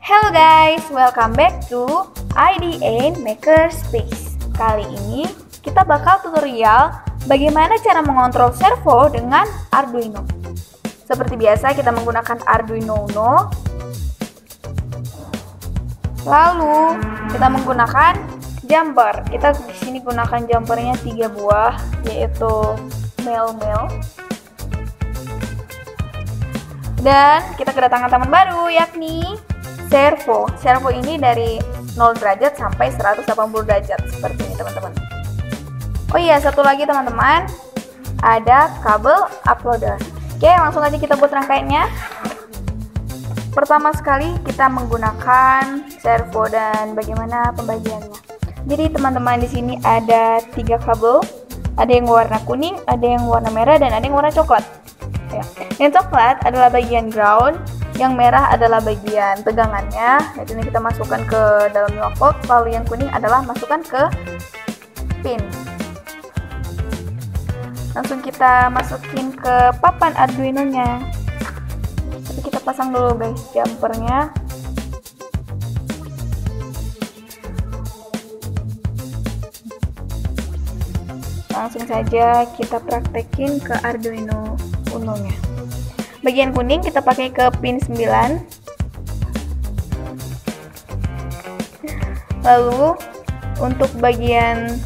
Hello guys, welcome back to IDA Makerspace. Kali ini kita bakal tutorial bagaimana cara mengontrol servo dengan Arduino. Seperti biasa kita menggunakan Arduino Uno. Lalu kita menggunakan jumper. Kita di sini gunakan jumpernya 3 buah, yaitu mel-mel. Dan kita kedatangan teman baru, yakni servo. Servo ini dari 0 derajat sampai 180 derajat, seperti ini teman-teman. Oh iya, satu lagi teman-teman, ada kabel uploader. Oke, langsung aja kita buat rangkaiannya. Pertama sekali kita menggunakan servo dan bagaimana pembagiannya. Jadi teman-teman, di sini ada 3 kabel. Ada yang warna kuning, ada yang warna merah, dan ada yang warna coklat. Ya. Yang coklat adalah bagian ground, yang merah adalah bagian tegangannya. Jadi ini kita masukkan ke dalam 5 volt, lalu yang kuning adalah masukkan ke pin. Langsung kita masukin ke papan Arduino-nya. Jadi kita pasang dulu guys jumpernya. Langsung saja kita praktekin ke Arduino Uno-nya. Bagian kuning kita pakai ke pin 9. Lalu untuk bagian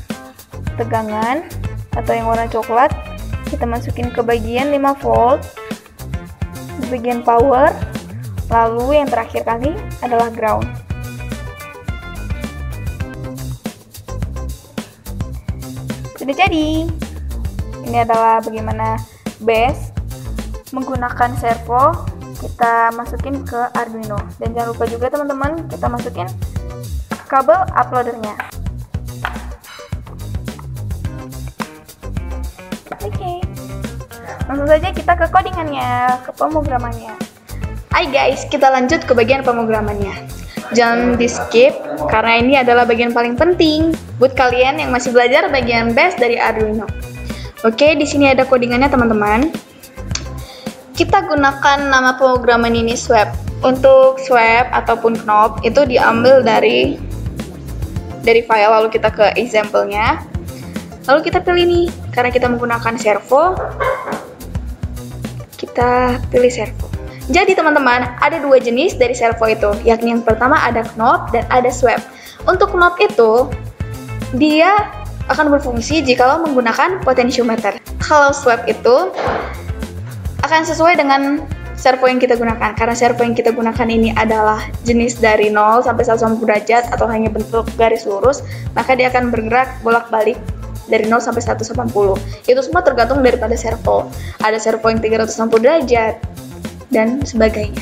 tegangan atau yang warna coklat kita masukin ke bagian 5 volt di bagian power. Lalu yang terakhir kali adalah ground. Sudah jadi. Ini adalah bagaimana base menggunakan servo kita masukin ke Arduino. Dan jangan lupa juga teman-teman, kita masukin kabel uploadernya. Oke, langsung saja kita ke codingannya, ke pemrogramannya. Hai guys, kita lanjut ke bagian pemrogramannya. Jangan di skip karena ini adalah bagian paling penting buat kalian yang masih belajar bagian base dari Arduino. Oke, di sini ada codingannya teman-teman. Kita gunakan nama pemrograman ini swap. Untuk swap ataupun knob itu diambil dari file, lalu kita ke example-nya. Lalu kita pilih nih, karena kita menggunakan servo, kita pilih servo. Jadi teman-teman, ada 2 jenis dari servo itu, yakni yang pertama ada knob dan ada swap. Untuk knob itu, dia akan berfungsi jika menggunakan potentiometer. Kalau swap itu akan sesuai dengan servo yang kita gunakan. Karena servo yang kita gunakan ini adalah jenis dari 0 sampai 180 derajat atau hanya bentuk garis lurus, maka dia akan bergerak bolak-balik dari 0 sampai 180. Itu semua tergantung daripada servo. Ada servo yang 360 derajat dan sebagainya.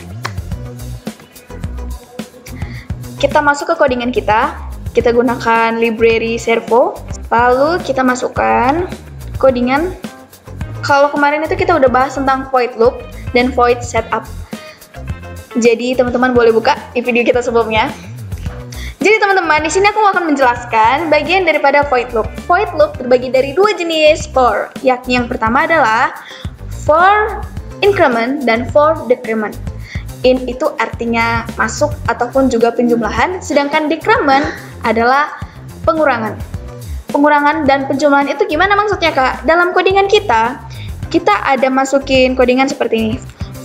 Kita masuk ke codingan kita. Kita gunakan library servo. Lalu kita masukkan codingan. Kalau kemarin itu kita udah bahas tentang void loop dan void setup. Jadi teman-teman boleh buka di video kita sebelumnya. Jadi teman-teman, di sini aku akan menjelaskan bagian daripada void loop. Void loop terbagi dari 2 jenis for, yakni yang pertama adalah for increment dan for decrement. In itu artinya masuk ataupun juga penjumlahan, sedangkan decrement adalah pengurangan. Pengurangan dan penjumlahan itu gimana maksudnya Kak? Dalam codingan kita ada masukin codingan seperti ini.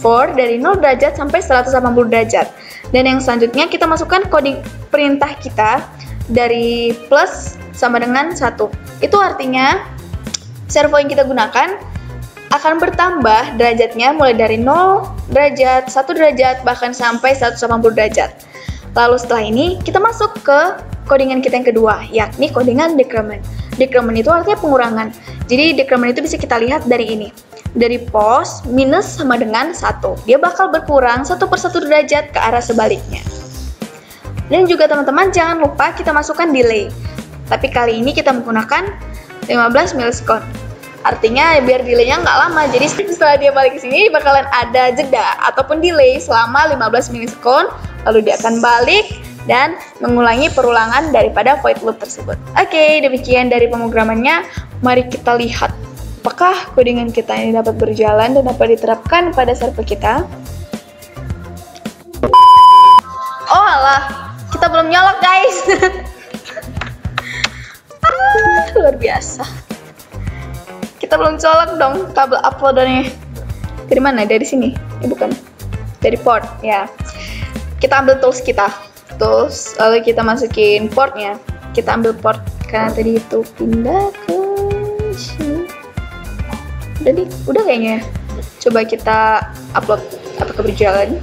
For dari 0 derajat sampai 180 derajat. Dan yang selanjutnya kita masukkan coding perintah kita dari plus sama dengan 1. Itu artinya servo yang kita gunakan akan bertambah derajatnya mulai dari 0 derajat, 1 derajat, bahkan sampai 180 derajat. Lalu setelah ini kita masuk ke codingan kita yang kedua, yakni codingan decrement. Decrement itu artinya pengurangan. Jadi decrement itu bisa kita lihat dari ini. Dari pos minus sama dengan 1. Dia bakal berkurang 1/1 derajat ke arah sebaliknya. Dan juga teman-teman jangan lupa kita masukkan delay. Tapi kali ini kita menggunakan 15 milisekund. Artinya biar delaynya nggak lama. Jadi setelah dia balik ke sini bakalan ada jeda ataupun delay selama 15 milisekund. Lalu dia akan balik dan mengulangi perulangan daripada void loop tersebut. Oke, demikian dari pemrogramannya. Mari kita lihat apakah codingan kita ini dapat berjalan dan dapat diterapkan pada server kita. Oh alah, kita belum nyolok guys. Luar biasa. Kita belum colok dong kabel uploadannya. Dari mana? Dari sini? Bukan. Dari port ya. Kita ambil tools kita. Tools, lalu kita masukin portnya. Kita ambil port karena tadi itu pindah ke sini. Udah kayaknya. Coba kita upload. Apakah berjalan?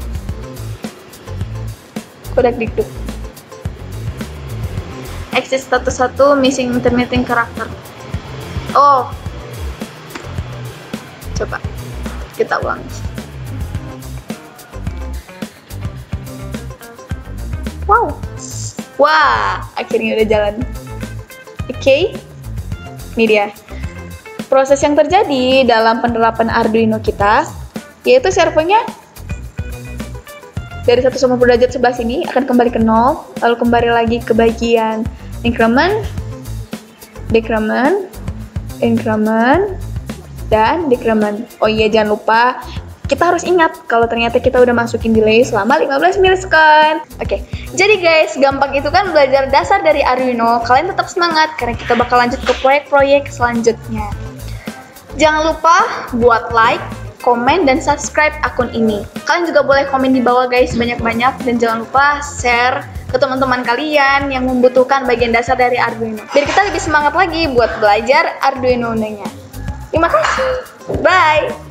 Kodak dikduk. Exit status 1 missing intermittent karakter. Oh. Coba kita ulang. Wow. Wah, akhirnya udah jalan. Oke. Ini dia. Proses yang terjadi dalam penerapan Arduino kita, yaitu servonya dari 150 derajat sebelah sini akan kembali ke 0, lalu kembali lagi ke bagian increment, decrement, increment, dan decrement. Oh iya, jangan lupa kita harus ingat kalau ternyata kita udah masukin delay selama 15 milisekund. Oke, jadi guys, gampang itu kan belajar dasar dari Arduino. Kalian tetap semangat karena kita bakal lanjut ke proyek-proyek selanjutnya. Jangan lupa buat like, komen, dan subscribe akun ini. Kalian juga boleh komen di bawah guys banyak-banyak, dan jangan lupa share ke teman-teman kalian yang membutuhkan bagian dasar dari Arduino. Biar kita lebih semangat lagi buat belajar Arduino-nya. Terima kasih. Bye.